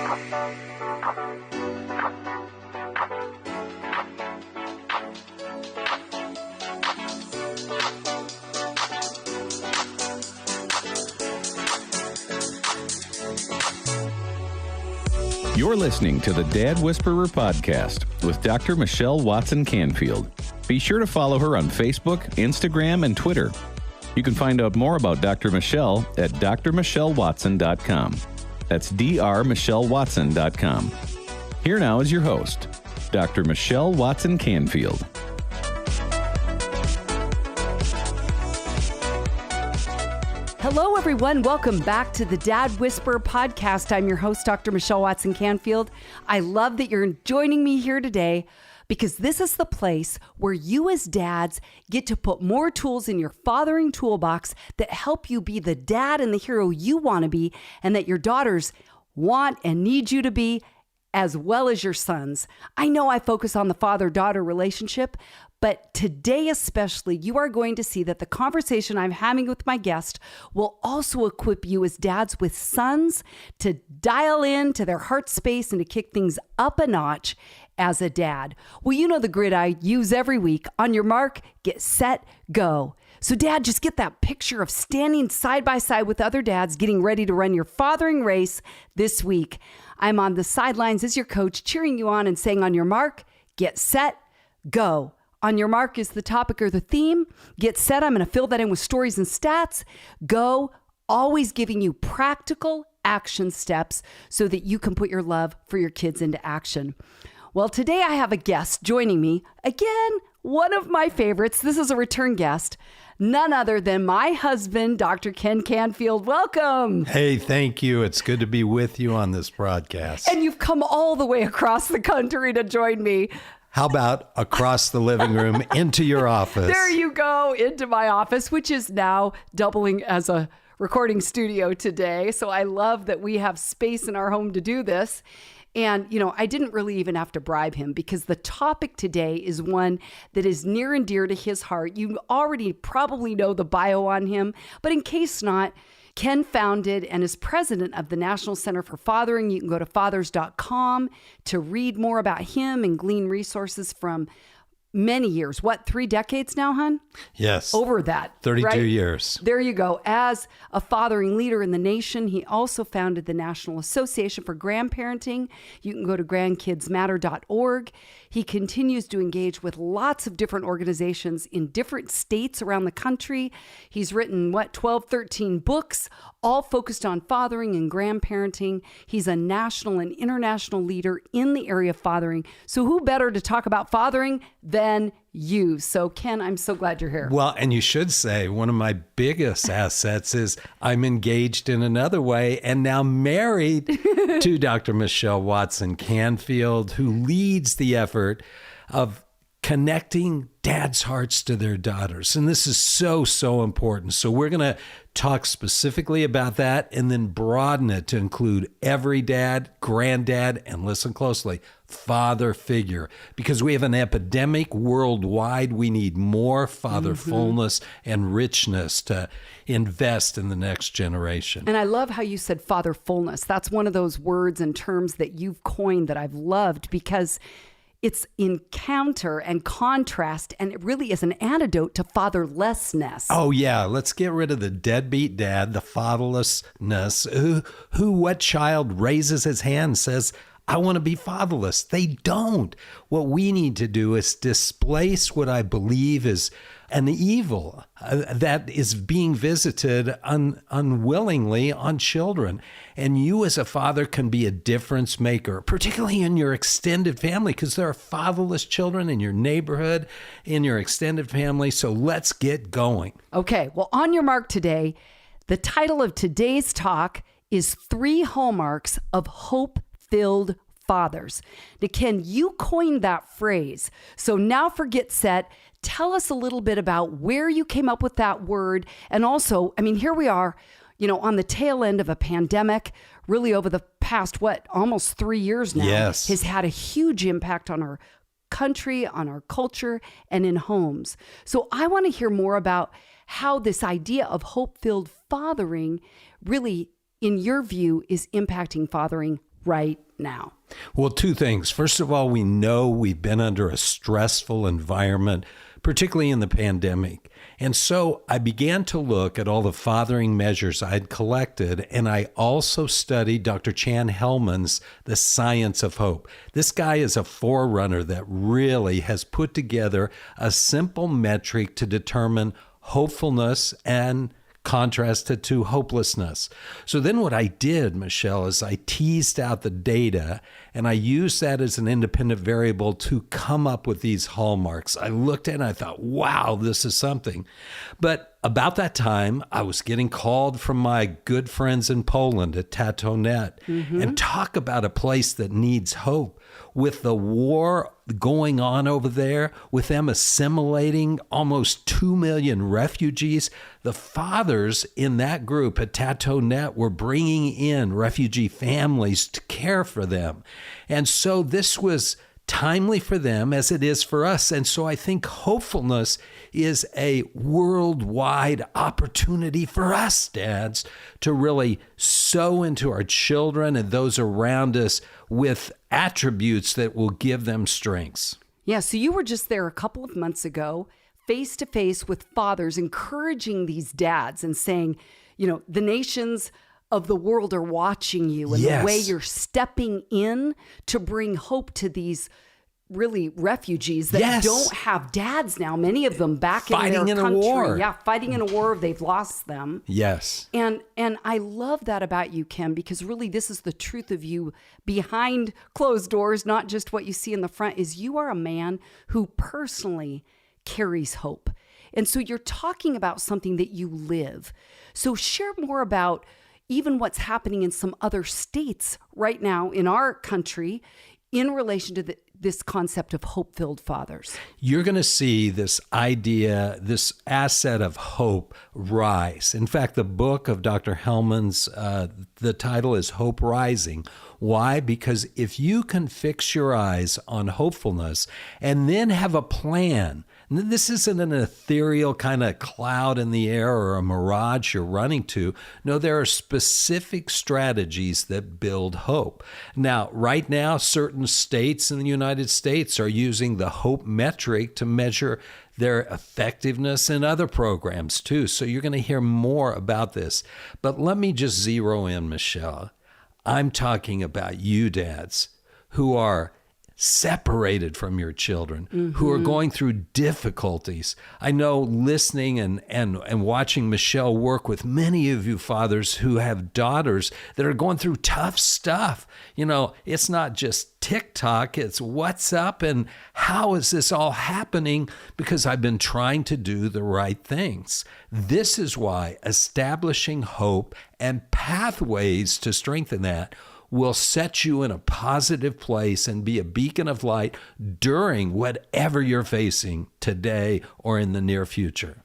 You're listening to the Dad Whisperer podcast with Dr. Michelle Watson Canfield. Be sure to follow her on Facebook, Instagram, and Twitter. You can find out more about Dr. Michelle at drmichellewatson.com. That's drmichellewatson.com. Here now is your host, Dr. Michelle Watson Canfield. Hello, everyone. Welcome back to the Dad Whisperer podcast. I'm your host, Dr. Michelle Watson Canfield. I love that you're joining me here today because this is the place where you as dads get to put more tools in your fathering toolbox that help you be the dad and the hero you want to be and that your daughters want and need you to be, as well as your sons. I know I focus on the father-daughter relationship, but today especially, you are going to see that the conversation I'm having with my guest will also equip you as dads with sons to dial in to their heart space and to kick things up a notch as a dad. Well, you know the grid I use every week. On your mark, get set, go. So dad, just get that picture of standing side by side with other dads getting ready to run your fathering race this week. I'm on the sidelines as your coach, cheering you on and saying, on your mark, get set, go. On your mark is the topic or the theme. Get set. I'm going to fill that in with stories and stats. Go. Always giving you practical action steps so that you can put your love for your kids into action. Well, today I have a guest joining me. Again, one of my favorites. This is a return guest. None other than my husband, Dr. Ken Canfield. Welcome. Hey, thank you. It's good to be with you on this broadcast. And you've come all the way across the country to join me. How about across the living room into your office? There you go, into my office, which is now doubling as a recording studio today. So I love that we have space in our home to do this. And, you know, I didn't really even have to bribe him because the topic today is one that is near and dear to his heart. You already probably know the bio on him, but in case not, Ken founded and is president of the National Center for Fathering. You can go to fathers.com to read more about him and glean resources from many years. What, 3 decades now, hon? Yes. Over that. 32 right? years. There you go. As a fathering leader in the nation, he also founded the National Association for Grandparenting. You can go to grandkidsmatter.org. He continues to engage with lots of different organizations in different states around the country. He's written, 12, 13 books, all focused on fathering and grandparenting. He's a national and international leader in the area of fathering. So who better to talk about fathering than you? So Ken, I'm so glad you're here. Well, and you should say one of my biggest assets is I'm engaged in another way and now married to Dr. Michelle Watson Canfield, who leads the effort of connecting dads' hearts to their daughters. And this is so, so important. So we're going to talk specifically about that and then broaden it to include every dad, granddad, and listen closely, father figure. Because we have an epidemic worldwide. We need more fatherfulness and richness to invest in the next generation. And I love how you said fatherfulness. That's one of those words and terms that you've coined that I've loved because it's in counter and contrast, and it really is an antidote to fatherlessness. Oh, yeah. Let's get rid of the deadbeat dad, the fatherlessness. What child raises his hand and says, I want to be fatherless? They don't. What we need to do is displace what I believe is an evil that is being visited unwillingly on children. And you as a father can be a difference maker, particularly in your extended family, because there are fatherless children in your neighborhood, in your extended family. So let's get going. Okay, well, on your mark today, the title of today's talk is 3 Hallmarks of Hope-Filled Fathers. Now, Ken, you coined that phrase. So now for Get Set, tell us a little bit about where you came up with that word. And also, I mean, here we are, on the tail end of a pandemic, really over the past, almost 3 years now, yes, has had a huge impact on our country, on our culture, and in homes. So I want to hear more about how this idea of hope-filled fathering really, in your view, is impacting fathering right now? Well, two things. First of all, we know we've been under a stressful environment, particularly in the pandemic. And so I began to look at all the fathering measures I'd collected, and I also studied Dr. Chan Hellman's The Science of Hope. This guy is a forerunner that really has put together a simple metric to determine hopefulness and contrasted to hopelessness. So then what I did, Michelle, is I teased out the data and I used that as an independent variable to come up with these hallmarks. I looked at it and I thought, wow, this is something. But about that time, I was getting called from my good friends in Poland at Tatonet and talk about a place that needs hope. With the war going on over there, with them assimilating almost 2 million refugees, the fathers in that group at Tatonet were bringing in refugee families to care for them. And so this was timely for them as it is for us. And so I think hopefulness is a worldwide opportunity for us, dads, to really sow into our children and those around us with attributes that will give them strengths. Yeah, so you were just there a couple of months ago, face to face with fathers, encouraging these dads and saying, you know, the nations of the world are watching you, and the way you're stepping in to bring hope to these really refugees that don't have dads now, many of them back in their country. A war. Yeah, fighting in a war. They've lost them. Yes. And I love that about you, Kim, because really this is the truth of you behind closed doors, not just what you see in the front, is you are a man who personally carries hope. And so you're talking about something that you live. So share more about even what's happening in some other states right now in our country in relation to this concept of hope-filled fathers. You're going to see this idea, this asset of hope rise. In fact, the book of Dr. Hellman's, the title is Hope Rising. Why? Because if you can fix your eyes on hopefulness and then have a plan, and this isn't an ethereal kind of cloud in the air or a mirage you're running to. No, there are specific strategies that build hope. Now, right now, certain states in the United States are using the hope metric to measure their effectiveness in other programs too. So you're going to hear more about this. But let me just zero in, Michelle. I'm talking about you dads who are separated from your children, who are going through difficulties. I know listening and watching Michelle work with many of you fathers who have daughters that are going through tough stuff. You know, it's not just TikTok, it's what's up and how is this all happening? Because I've been trying to do the right things. This is why establishing hope and pathways to strengthen that will set you in a positive place and be a beacon of light during whatever you're facing today or in the near future.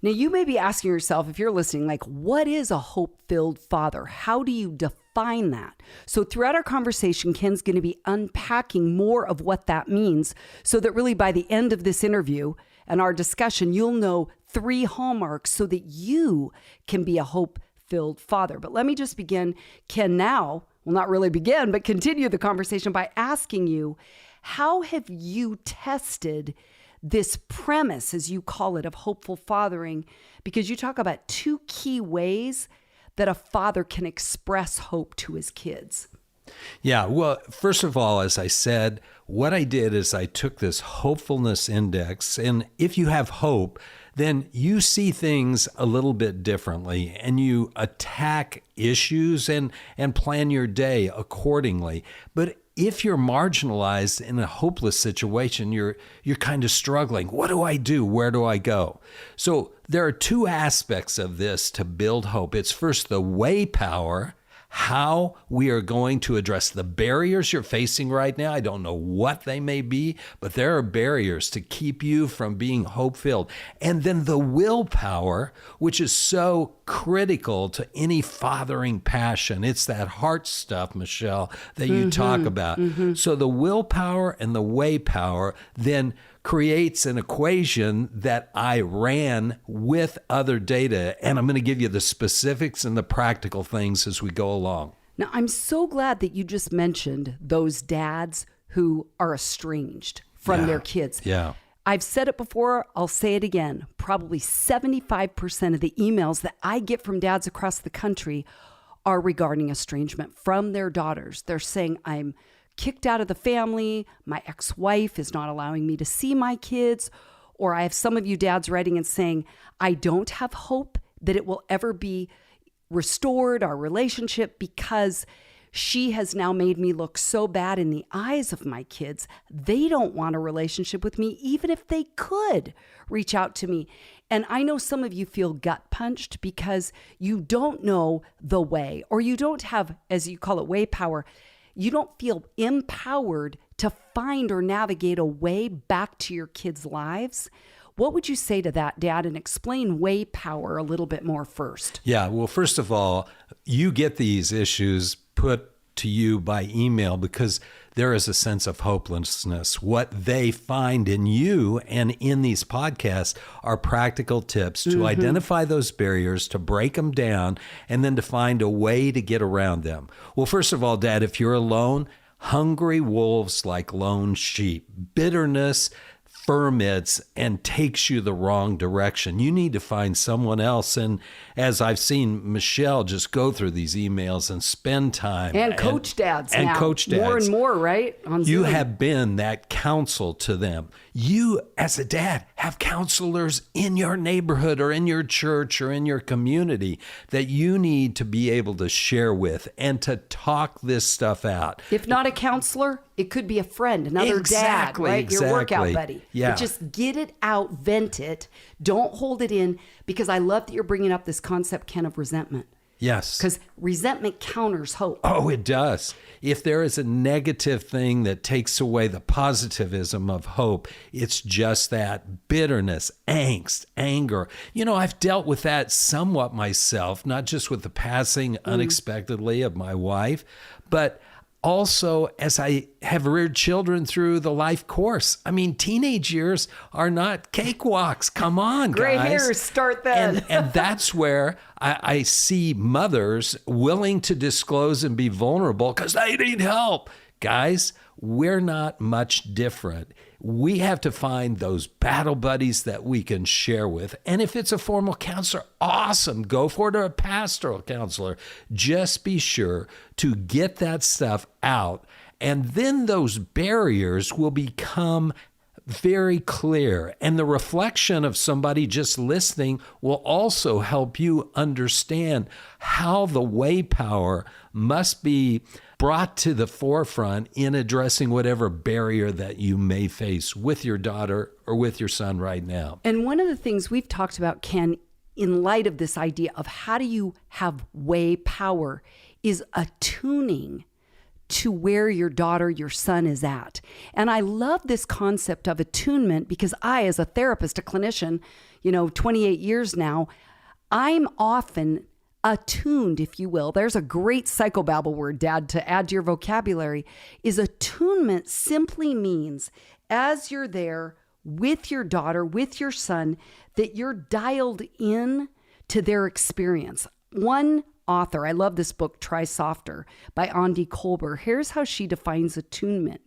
Now, you may be asking yourself, if you're listening, like, what is a hope-filled father? How do you define that? So throughout our conversation, Ken's going to be unpacking more of what that means so that really by the end of this interview and our discussion, you'll know 3 hallmarks so that you can be a hope-filled father. But let me just begin, Ken, now. Well, not really begin, but continue the conversation by asking you, how have you tested this premise, as you call it, of hopeful fathering? Because you talk about 2 key ways that a father can express hope to his kids. Yeah, well, first of all, as I said, what I did is I took this hopefulness index, and if you have hope, then you see things a little bit differently and you attack issues and plan your day accordingly. But if you're marginalized in a hopeless situation, you're kind of struggling. What do I do? Where do I go? So there are 2 aspects of this to build hope. It's first the way power, how we are going to address the barriers you're facing right now. I don't know what they may be, but there are barriers to keep you from being hope-filled. And then the willpower, which is so critical to any fathering passion. It's that heart stuff, Michelle, that you talk about. So the willpower and the way power then creates an equation that I ran with other data, and I'm going to give you the specifics and the practical things as we go along. Now, I'm so glad that you just mentioned those dads who are estranged from their kids. Yeah. I've said it before, I'll say it again. Probably 75% of the emails that I get from dads across the country are regarding estrangement from their daughters. They're saying, I'm kicked out of the family, my ex-wife is not allowing me to see my kids, or I have some of you dads writing and saying, I don't have hope that it will ever be restored, our relationship, because she has now made me look so bad in the eyes of my kids. They don't want a relationship with me, even if they could reach out to me. And I know some of you feel gut punched because you don't know the way, or you don't have, as you call it, way power. You don't feel empowered to find or navigate a way back to your kids' lives. What would you say to that, Dad, and explain way power a little bit more first? Yeah, well, first of all, you get these issues put to you by email because there is a sense of hopelessness. What they find in you and in these podcasts are practical tips to identify those barriers, to break them down, and then to find a way to get around them. Well, first of all, Dad, if you're alone, hungry wolves like lone sheep. Bitterness ferments and takes you the wrong direction. You need to find someone else. And as I've seen Michelle just go through these emails and spend time. And coach dads and now. Coach dads. More and more, right? On you Zoom. have been that counsel to them. You, as a dad, have counselors in your neighborhood or in your church or in your community that you need to be able to share with and to talk this stuff out. If not a counselor, it could be a friend, another dad, right? Your workout buddy. Yeah. But just get it out, vent it. Don't hold it in, because I love that you're bringing up this concept, Ken, of resentment. Yes. Because resentment counters hope. Oh, it does. If there is a negative thing that takes away the positivism of hope, it's just that bitterness, angst, anger. You know, I've dealt with that somewhat myself, not just with the passing unexpectedly of my wife, but also as I have reared children through the life course. I mean, teenage years are not cakewalks. Come on, Gray guys. hairs start then. And that's where I see mothers willing to disclose and be vulnerable because they need help. Guys, we're not much different. We have to find those battle buddies that we can share with. And if it's a formal counselor, awesome. Go for it, or a pastoral counselor. Just be sure to get that stuff out. And then those barriers will become very clear. And the reflection of somebody just listening will also help you understand how the way power must be brought to the forefront in addressing whatever barrier that you may face with your daughter or with your son right now. And one of the things we've talked about, Ken, in light of this idea of how do you have way power, is attuning to where your daughter, your son is at. And I love this concept of attunement because I, as a therapist, a clinician, 28 years now, I'm often attuned, if you will. There's a great psychobabble word, Dad, to add to your vocabulary, is attunement simply means as you're there with your daughter, with your son, that you're dialed in to their experience. One author, I love this book, Try Softer, by Andi Kolber. Here's how she defines attunement.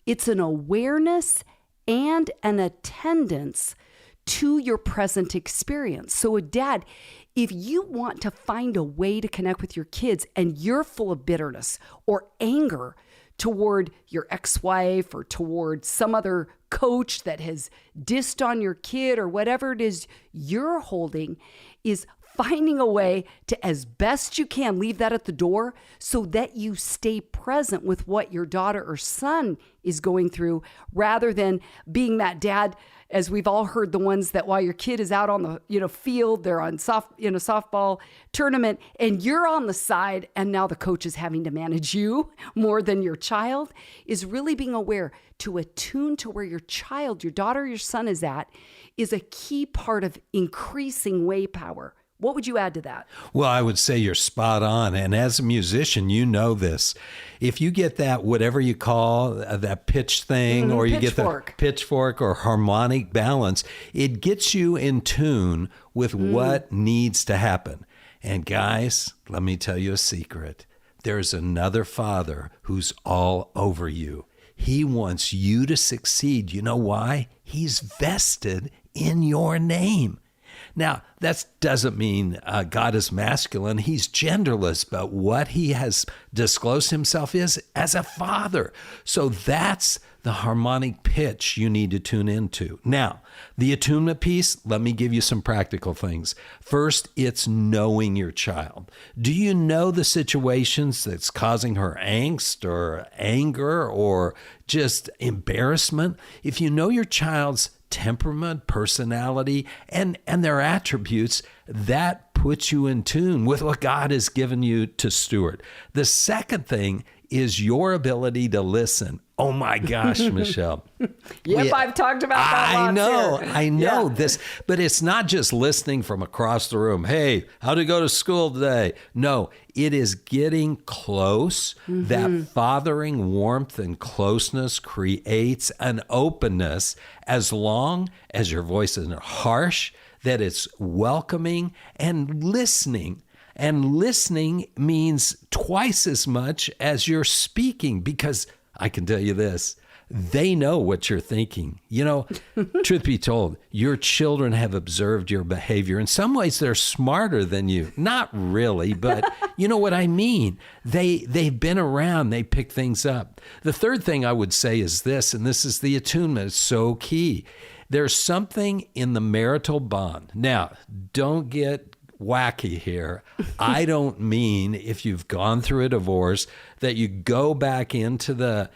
It's an awareness and an attendance to your present experience. So a dad, if you want to find a way to connect with your kids and you're full of bitterness or anger toward your ex-wife or toward some other coach that has dissed on your kid or whatever it is you're holding, is finding a way to, as best you can, leave that at the door so that you stay present with what your daughter or son is going through, rather than being that dad, as we've all heard, the ones that while your kid is out on the field, they're on softball tournament, and you're on the side, and now the coach is having to manage you more than your child, is really being aware to attune to where your child, your daughter, your son is at, is a key part of increasing way power. What would you add to that? Well, I would say you're spot on. And as a musician, you know this. If you get that, whatever you call that pitch thing, or you get the pitchfork or harmonic balance, it gets you in tune with what needs to happen. And guys, let me tell you a secret. there's another father who's all over you. He wants you to succeed. You know why? He's vested in your name. Now, that doesn't mean God is masculine. He's genderless, but what he has disclosed himself is as a father. So that's the harmonic pitch you need to tune into. Now, the attunement piece, let me give you some practical things. First, it's knowing your child. Do you know the situations that's causing her angst or anger or just embarrassment? If you know your child's temperament, personality, and their attributes, that puts you in tune with what God has given you to steward. The second thing is your ability to listen. Oh my gosh, Michelle. I've talked about that I know this, but it's not just listening from across the room. Hey, how'd you go to school today? No, it is getting close. That fathering warmth and closeness creates an openness as long as your voice isn't harsh, that it's welcoming and listening. And listening means twice as much as you're speaking, because I can tell you this, they know what you're thinking. You know, truth be told, your children have observed your behavior. In some ways, they're smarter than you. Not really, but you know what I mean. They've been around. They pick things up. The third thing I would say is this, and this is the attunement. It's so key. There's something in the marital bond. Now, don't get wacky here. I don't mean if you've gone through a divorce that you go back into the,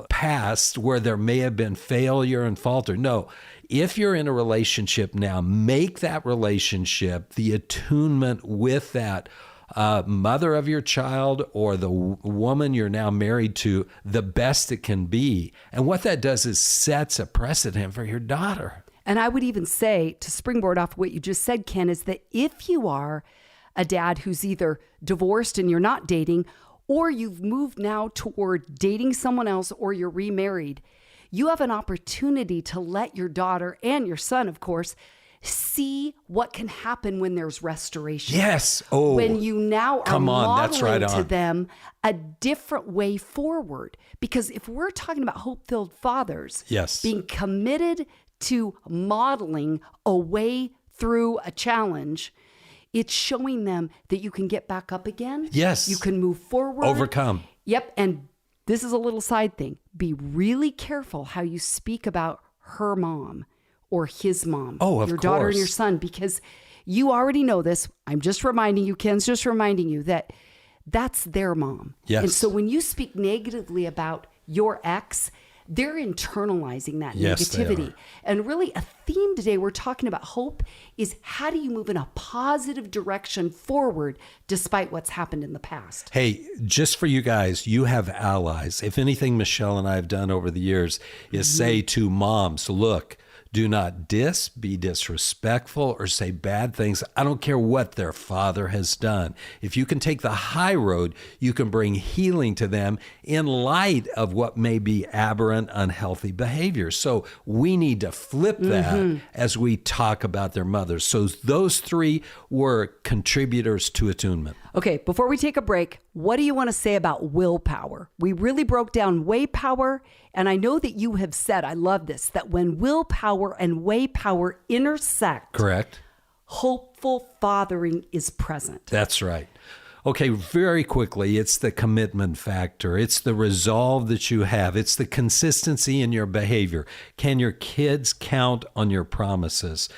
past where there may have been failure and falter. No, if you're in a relationship now, make that relationship the attunement with that mother of your child or the woman you're now married to the best it can be. And what that does is sets a precedent for your daughter. And I would even say, to springboard off what you just said, Ken, is that if you are a dad who's either divorced and you're not dating, or you've moved now toward dating someone else, or you're remarried, you have an opportunity to let your daughter and your son, of course, see what can happen when there's restoration. Yes. Oh, when you now are modeling that's right to them a different way forward. Because if we're talking about hope-filled fathers, being committed to modeling a way through a challenge, it's showing them that you can get back up again. Yes. You can move forward. Overcome. Yep. And this is a little side thing. Be really careful how you speak about her mom or his mom. Oh, of your course. daughter and your son, because you already know this. I'm just reminding you, Ken's just reminding you that that's their mom. Yes. And so when you speak negatively about your ex, they're internalizing that negativity. And really a theme today we're talking about hope is how do you move in a positive direction forward despite what's happened in the past? Hey, just for you guys, you have allies. If anything Michelle and I have done over the years is say to moms, look, do not be disrespectful or say bad things. I don't care what their father has done. If you can take the high road, you can bring healing to them in light of what may be aberrant, unhealthy behavior. So we need to flip that as we talk about their mothers. So those three were contributors to attunement. Okay, before we take a break, what do you want to say about willpower? We really broke down way power, and I know that you have said, I love this, that when willpower and way power intersect, correct, hopeful fathering is present. That's right. Okay, very quickly, it's the commitment factor. It's the resolve that you have. It's the consistency in your behavior. Can your kids count on your promises?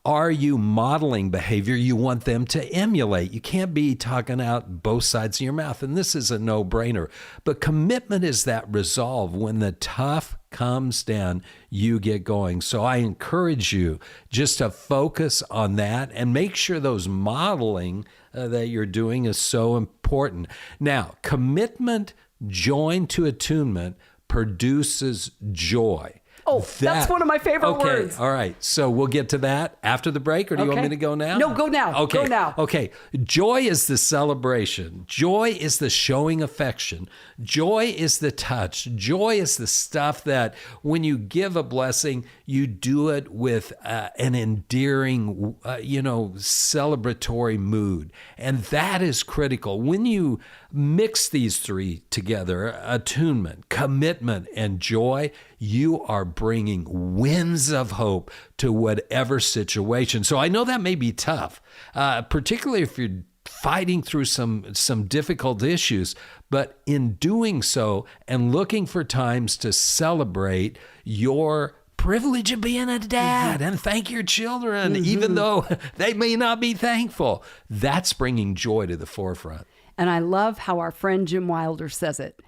Are you modeling behavior you want them to emulate? You can't be talking out both sides of your mouth, and this is a no-brainer. But commitment is that resolve. When the tough comes down, you get going. So I encourage you just to focus on that and make sure those modeling that you're doing is so important. Now, commitment joined to attunement produces joy. Oh, that's one of my favorite words. All right. So we'll get to that after the break, or do you want me to go now? No, go now. Okay. Go now. Okay. Joy is the celebration. Joy is the showing affection. Joy is the touch. Joy is the stuff that when you give a blessing, you do it with an endearing, celebratory mood. And that is critical. When you mix these three together, attunement, commitment, and joy, you are bringing winds of hope to whatever situation. So I know that may be tough, particularly if you're fighting through some difficult issues, but in doing so and looking for times to celebrate your privilege of being a dad and thank your children, even though they may not be thankful, that's bringing joy to the forefront. And I love how our friend Jim Wilder says it.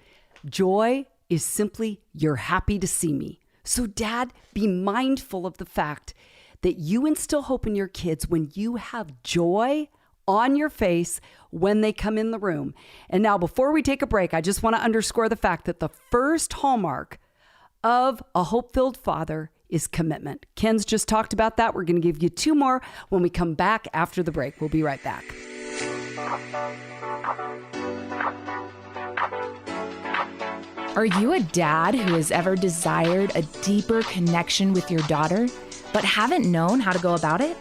Joy is simply you're happy to see me. So Dad, be mindful of the fact that you instill hope in your kids when you have joy on your face when they come in the room. And now before we take a break, I just want to underscore the fact that the first hallmark of a hope-filled father is commitment. Ken's just talked about that. We're going to give you 2 more when we come back after the break. We'll be right back. Are you a dad who has ever desired a deeper connection with your daughter, but haven't known how to go about it?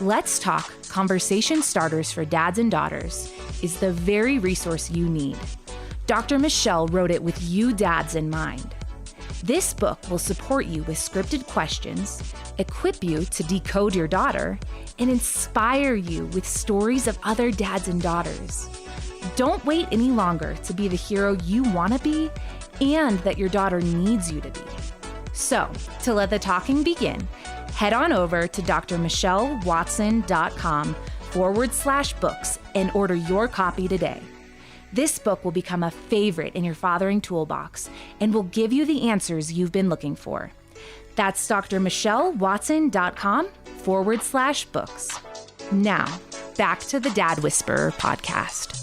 Let's Talk Conversation Starters for Dads and Daughters is the very resource you need. Dr. Michelle wrote it with you dads in mind. This book will support you with scripted questions, equip you to decode your daughter, and inspire you with stories of other dads and daughters. Don't wait any longer to be the hero you want to be and that your daughter needs you to be. So, to let the talking begin, head on over to drmichellewatson.com/books and order your copy today. This book will become a favorite in your fathering toolbox and will give you the answers you've been looking for. That's drmichellewatson.com/books. Now, back to the Dad Whisperer podcast.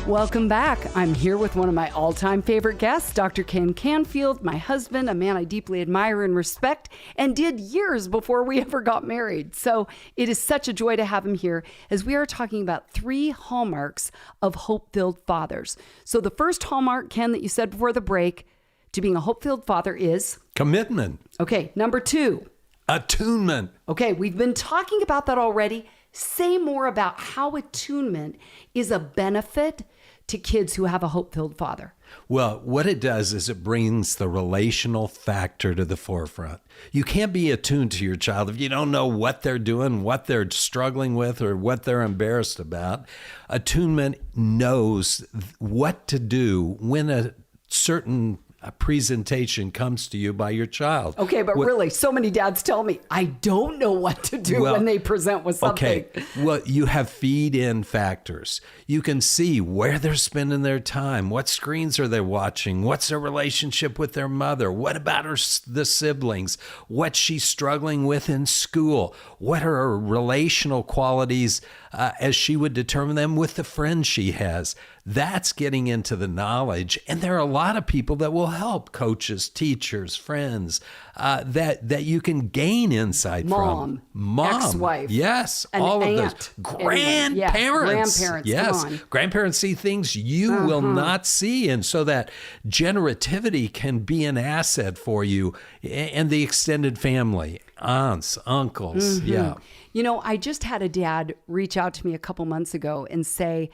Welcome back. I'm here with one of my all-time favorite guests, Dr. Ken Canfield, my husband, a man I deeply admire and respect, and did years before we ever got married. So it is such a joy to have him here as we are talking about 3 hallmarks of hope-filled fathers. So the first hallmark, Ken, that you said before the break to being a hope-filled father is? Commitment. Okay, number 2. Attunement. Okay, we've been talking about that already. Say more about how attunement is a benefit to kids who have a hope-filled father. Well, what it does is it brings the relational factor to the forefront. You can't be attuned to your child if you don't know what they're doing, what they're struggling with, or what they're embarrassed about. Attunement knows what to do when a certain presentation comes to you by your child. Okay, but really, so many dads tell me, I don't know what to do when they present with something. Okay, well, you have feed-in factors. You can see where they're spending their time, what screens are they watching, what's their relationship with their mother, what about the siblings, what she's struggling with in school, what are her relational qualities as she would determine them with the friends she has. That's getting into the knowledge. And there are a lot of people that will help, coaches, teachers, friends, that you can gain insight from. Mom, ex-wife. Yes, an all aunt, of those. Grandparents. Grandparents, yes. come on. Grandparents see things you will not see. And so that generativity can be an asset for you and the extended family, aunts, uncles. Yeah. You know, I just had a dad reach out to me a couple months ago and say,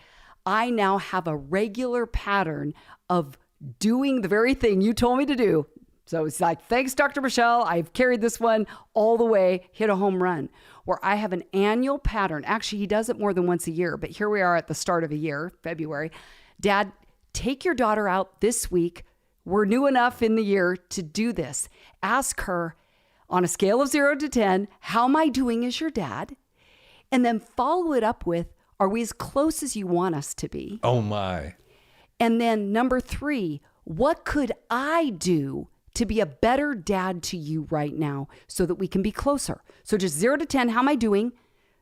I now have a regular pattern of doing the very thing you told me to do. So it's like, thanks, Dr. Michelle. I've carried this one all the way, hit a home run, where I have an annual pattern. Actually, he does it more than once a year, but here we are at the start of a year, February. Dad, take your daughter out this week. We're new enough in the year to do this. Ask her on a scale of 0 to 10, how am I doing as your dad? And then follow it up with, are we as close as you want us to be? Oh, my. And then number 3, what could I do to be a better dad to you right now so that we can be closer? So just 0 to 10, how am I doing?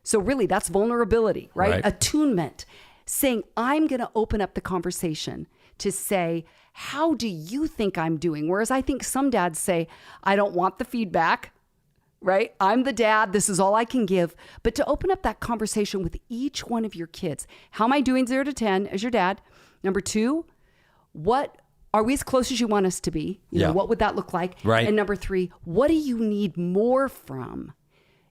So really, that's vulnerability, right? Attunement. saying, I'm going to open up the conversation to say, how do you think I'm doing? Whereas I think some dads say, I don't want the feedback, right? I'm the dad. This is all I can give. But to open up that conversation with each one of your kids, how am I doing 0 to 10 as your dad? Number 2, what are we as close as you want us to be? You know, what would that look like? Right. And number 3, what do you need more from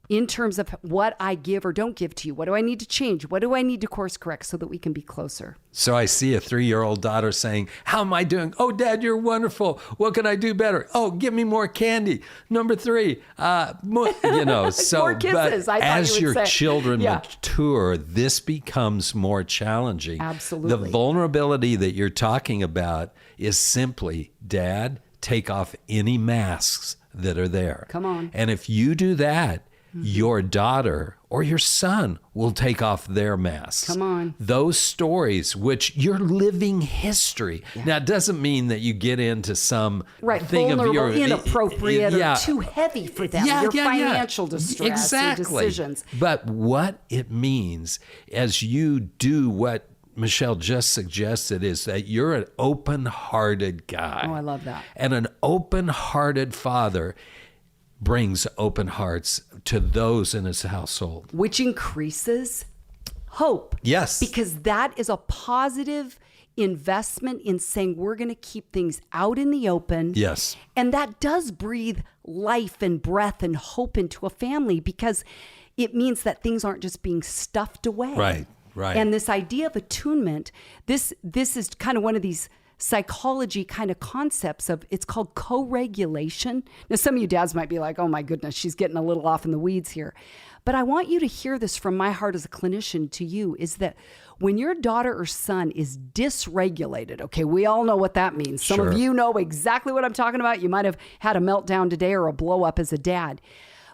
in terms of what I give or don't give to you? What do I need to change? What do I need to course correct so that we can be closer? So I see a 3-year-old daughter saying, how am I doing? Oh, Dad, you're wonderful. What can I do better? Oh, give me more candy. Number 3, you know, so more kisses, but as your say. children mature, this becomes more challenging. Absolutely. The vulnerability that you're talking about is simply, Dad, take off any masks that are there. Come on. And if you do that, your daughter or your son will take off their masks. Come on. Those stories, which you're living history. Yeah. Now, it doesn't mean that you get into some thing vulnerable, of your inappropriate or too heavy for them. Your financial distress or decisions. But what it means as you do what Michelle just suggested is that you're an open-hearted guy. Oh, I love that. And an open-hearted father brings open hearts to those in his household. Which increases hope. Yes. Because that is a positive investment in saying we're going to keep things out in the open. Yes. And that does breathe life and breath and hope into a family because it means that things aren't just being stuffed away. Right, right. And this idea of attunement, this is kind of one of these psychology kind of concepts of, it's called co-regulation. Now, some of you dads might be like, oh my goodness, she's getting a little off in the weeds here. But I want you to hear this from my heart as a clinician to you, is that when your daughter or son is dysregulated, okay, we all know what that means. Some of you know exactly what I'm talking about. You might have had a meltdown today or a blow up as a dad.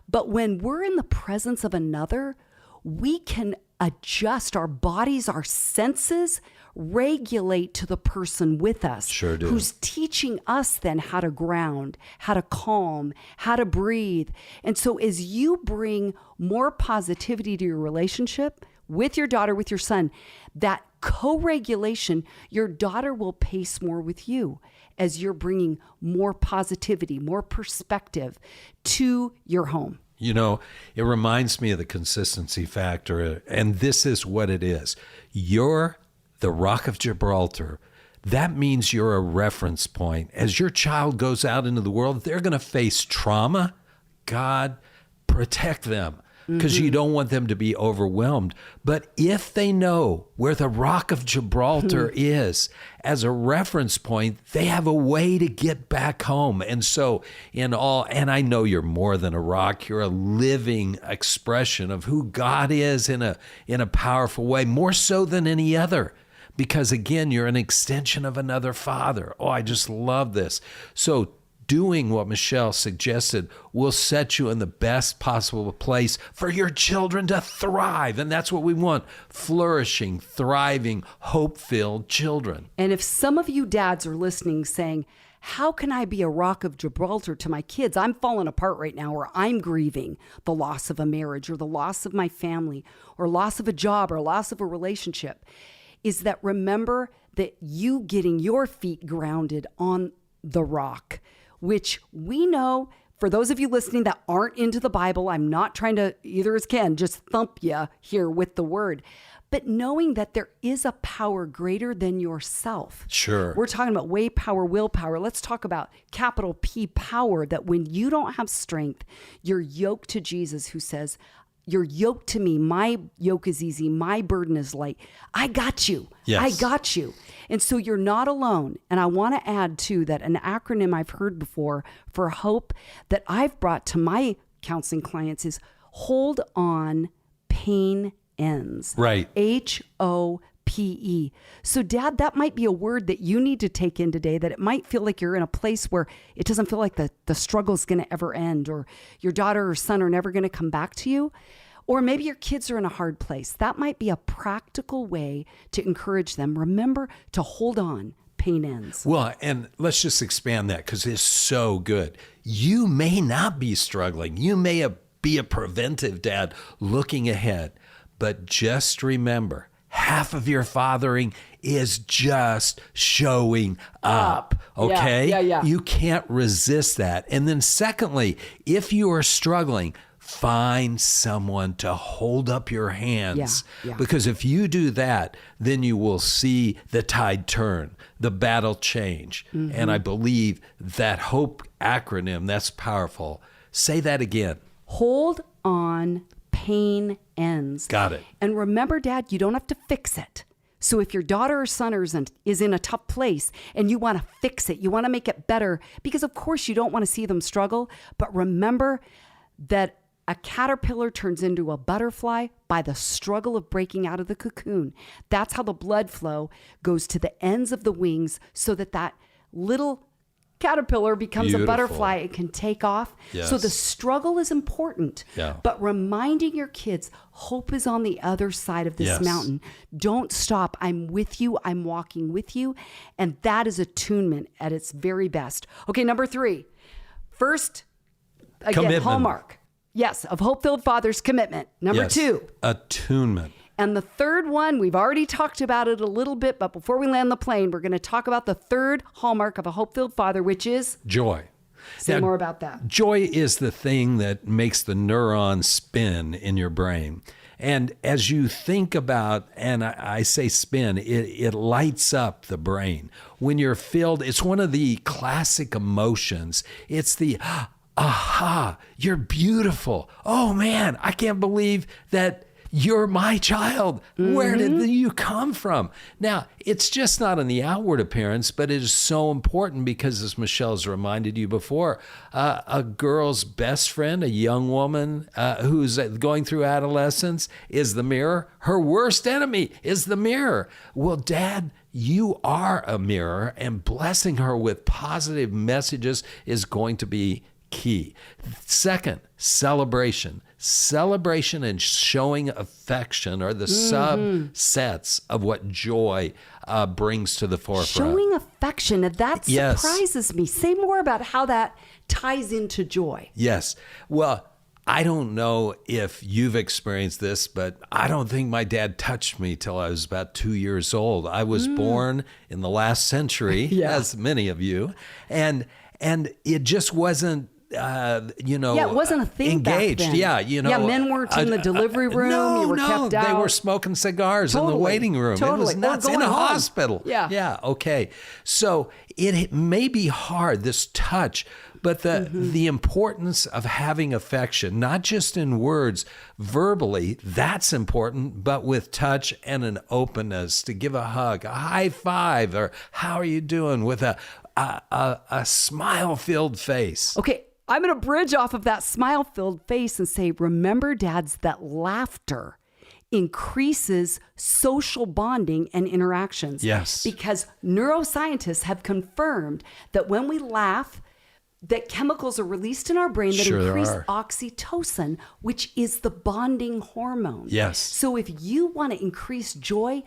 But when we're in the presence of another, we can adjust our bodies, our senses, regulate to the person with us. Sure do. Who's teaching us then how to ground, how to calm, how to breathe. And so as you bring more positivity to your relationship with your daughter, with your son, that co-regulation, your daughter will pace more with you as you're bringing more positivity, more perspective to your home. You know, it reminds me of the consistency factor, and this is what it is. You're the Rock of Gibraltar. That means you're a reference point. As your child goes out into the world, they're going to face trauma. God, protect them, because you don't want them to be overwhelmed. But if they know where the Rock of Gibraltar is as a reference point, they have a way to get back home. And so and I know you're more than a rock. You're a living expression of who God is in a powerful way, more so than any other. Because again, you're an extension of another father. Oh, I just love this. So doing what Michelle suggested will set you in the best possible place for your children to thrive. And that's what we want. Flourishing, thriving, hope-filled children. And if some of you dads are listening saying, how can I be a rock of Gibraltar to my kids? I'm falling apart right now, or I'm grieving the loss of a marriage or the loss of my family or loss of a job or loss of a relationship. Is that remember that you getting your feet grounded on the rock, which we know, for those of you listening that aren't into the Bible, I'm not trying to, either as Ken, just thump you here with the word, but knowing that there is a power greater than yourself. Sure. We're talking about way power, willpower. Let's talk about capital P power, that when you don't have strength, you're yoked to Jesus, who says, you're yoked to me. My yoke is easy. My burden is light. I got you. Yes. I got you. And so you're not alone. And I want to add too that an acronym I've heard before for hope that I've brought to my counseling clients is hold on, pain ends. Right. HOPE. So Dad, that might be a word that you need to take in today, that it might feel like you're in a place where it doesn't feel like the struggle is going to ever end, or your daughter or son are never going to come back to you. Or maybe your kids are in a hard place. That might be a practical way to encourage them. Remember to hold on. Pain ends. Well, and let's just expand that, because it's so good. You may not be struggling. You may be a preventive dad looking ahead, but just remember, half of your fathering is just showing up. Okay? Yeah. You can't resist that. And then secondly, if you are struggling, find someone to hold up your hands. Yeah. Because if you do that, then you will see the tide turn, the battle change. And I believe that HOPE acronym, that's powerful. Say that again. Hold on, pain ends. Got it. And remember, Dad, you don't have to fix it. So if your daughter or son is in a tough place and you want to fix it, you want to make it better, because of course you don't want to see them struggle, but remember that a caterpillar turns into a butterfly by the struggle of breaking out of the cocoon. That's how the blood flow goes to the ends of the wings so that little caterpillar becomes a butterfly. It can take off. Yes. So the struggle is important. Yeah. But reminding your kids, hope is on the other side of this mountain. Don't stop. I'm with you. I'm walking with you. And that is attunement at its very best. Okay, number 3. First, again, Commitment. hallmark. Yes, of Hope-Filled Fathers, commitment. Number 2. Attunement. And the third one, we've already talked about it a little bit, but before we land the plane, we're going to talk about the third hallmark of a hope-filled father, which is Joy. Say more about that. Joy is the thing that makes the neurons spin in your brain. And as you think about, and I say spin, it lights up the brain. When you're filled, it's one of the classic emotions. It's the, aha, you're beautiful. Oh man, I can't believe that you're my child. Where did you come from? Now, it's just not in the outward appearance, but it is so important because, as Michelle's reminded you before, a girl's best friend, a young woman who's going through adolescence, is the mirror. Her worst enemy is the mirror. Well, Dad, you are a mirror, and blessing her with positive messages is going to be key. Second, celebration. Celebration and showing affection are the subsets of what joy brings to the forefront. Showing affection, that surprises me. Say more about how that ties into joy. Yes. Well, I don't know if you've experienced this, but I don't think my dad touched me till I was about 2 years old. I was born in the last century, as many of you, and it just wasn't. It wasn't a thing engaged. Back then. Men weren't in the delivery room. You were kept out. They were smoking cigars in the waiting room. Totally. It was nuts. In a hospital. Yeah. Okay. So it may be hard, this touch, but the importance of having affection, not just in words, verbally, that's important, but with touch and an openness to give a hug, a high five, or how are you doing, with a smile-filled face. Okay. I'm going to bridge off of that smile-filled face and say, remember, dads, that laughter increases social bonding and interactions. Yes. Because neuroscientists have confirmed that when we laugh, that chemicals are released in our brain that increase oxytocin, which is the bonding hormone. Yes. So if you want to increase joy,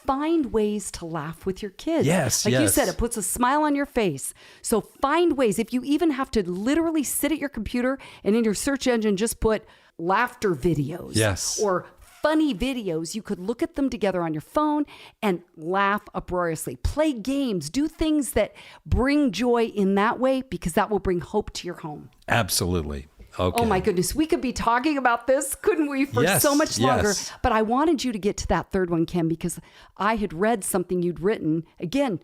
find ways to laugh with your kids. Yes, Like you said, it puts a smile on your face. So find ways. If you even have to literally sit at your computer and in your search engine just put laughter videos. Yes. Or funny videos, you could look at them together on your phone and laugh uproariously. Play games. Do things that bring joy in that way, because that will bring hope to your home. Absolutely. Okay. Oh my goodness. We could be talking about this, couldn't we, for so much longer? Yes. But I wanted you to get to that third one, Kim, because I had read something you'd written, again,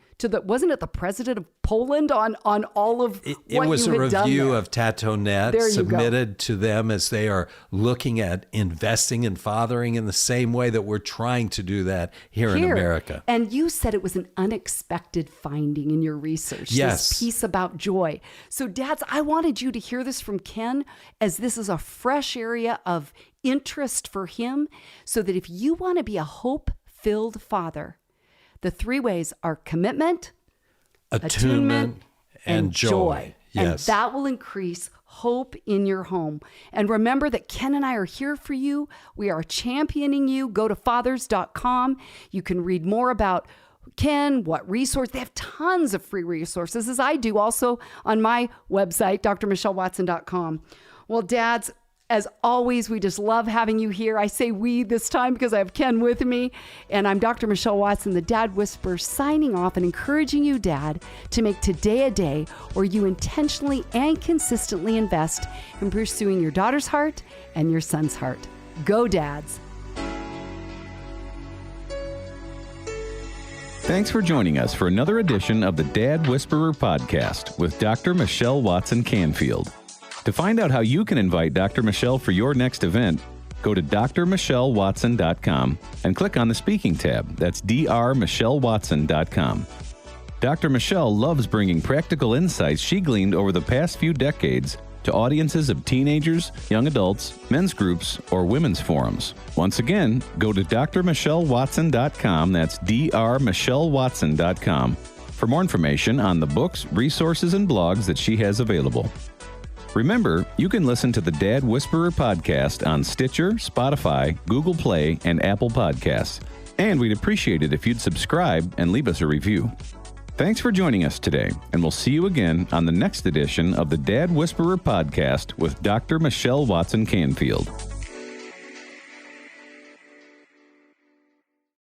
wasn't it the president of Poland on all of what you had done? It was a review of Tattoo.net submitted to them as they are looking at investing and fathering in the same way that we're trying to do that here in America. And you said it was an unexpected finding in your research. Yes. This piece about joy. So dads, I wanted you to hear this from Ken, as this is a fresh area of interest for him, so that if you want to be a hope-filled father, the 3 ways are commitment, attunement, and joy. Yes. And that will increase hope in your home. And remember that Ken and I are here for you. We are championing you. Go to fathers.com. You can read more about Ken, what resource. They have tons of free resources, as I do also on my website, drmichellewatson.com. Well, dads, As always, we just love having you here. I say we this time because I have Ken with me, and I'm Dr. Michelle Watson, the Dad Whisperer, signing off and encouraging you, Dad, to make today a day where you intentionally and consistently invest in pursuing your daughter's heart and your son's heart. Go, Dads. Thanks for joining us for another edition of the Dad Whisperer podcast with Dr. Michelle Watson Canfield. To find out how you can invite Dr. Michelle for your next event, go to drmichellewatson.com and click on the speaking tab. That's drmichellewatson.com. Dr. Michelle loves bringing practical insights she gleaned over the past few decades to audiences of teenagers, young adults, men's groups, or women's forums. Once again, go to drmichellewatson.com. That's drmichellewatson.com for more information on the books, resources, and blogs that she has available. Remember, you can listen to the Dad Whisperer podcast on Stitcher, Spotify, Google Play, and Apple Podcasts. And we'd appreciate it if you'd subscribe and leave us a review. Thanks for joining us today, and we'll see you again on the next edition of the Dad Whisperer podcast with Dr. Michelle Watson Canfield.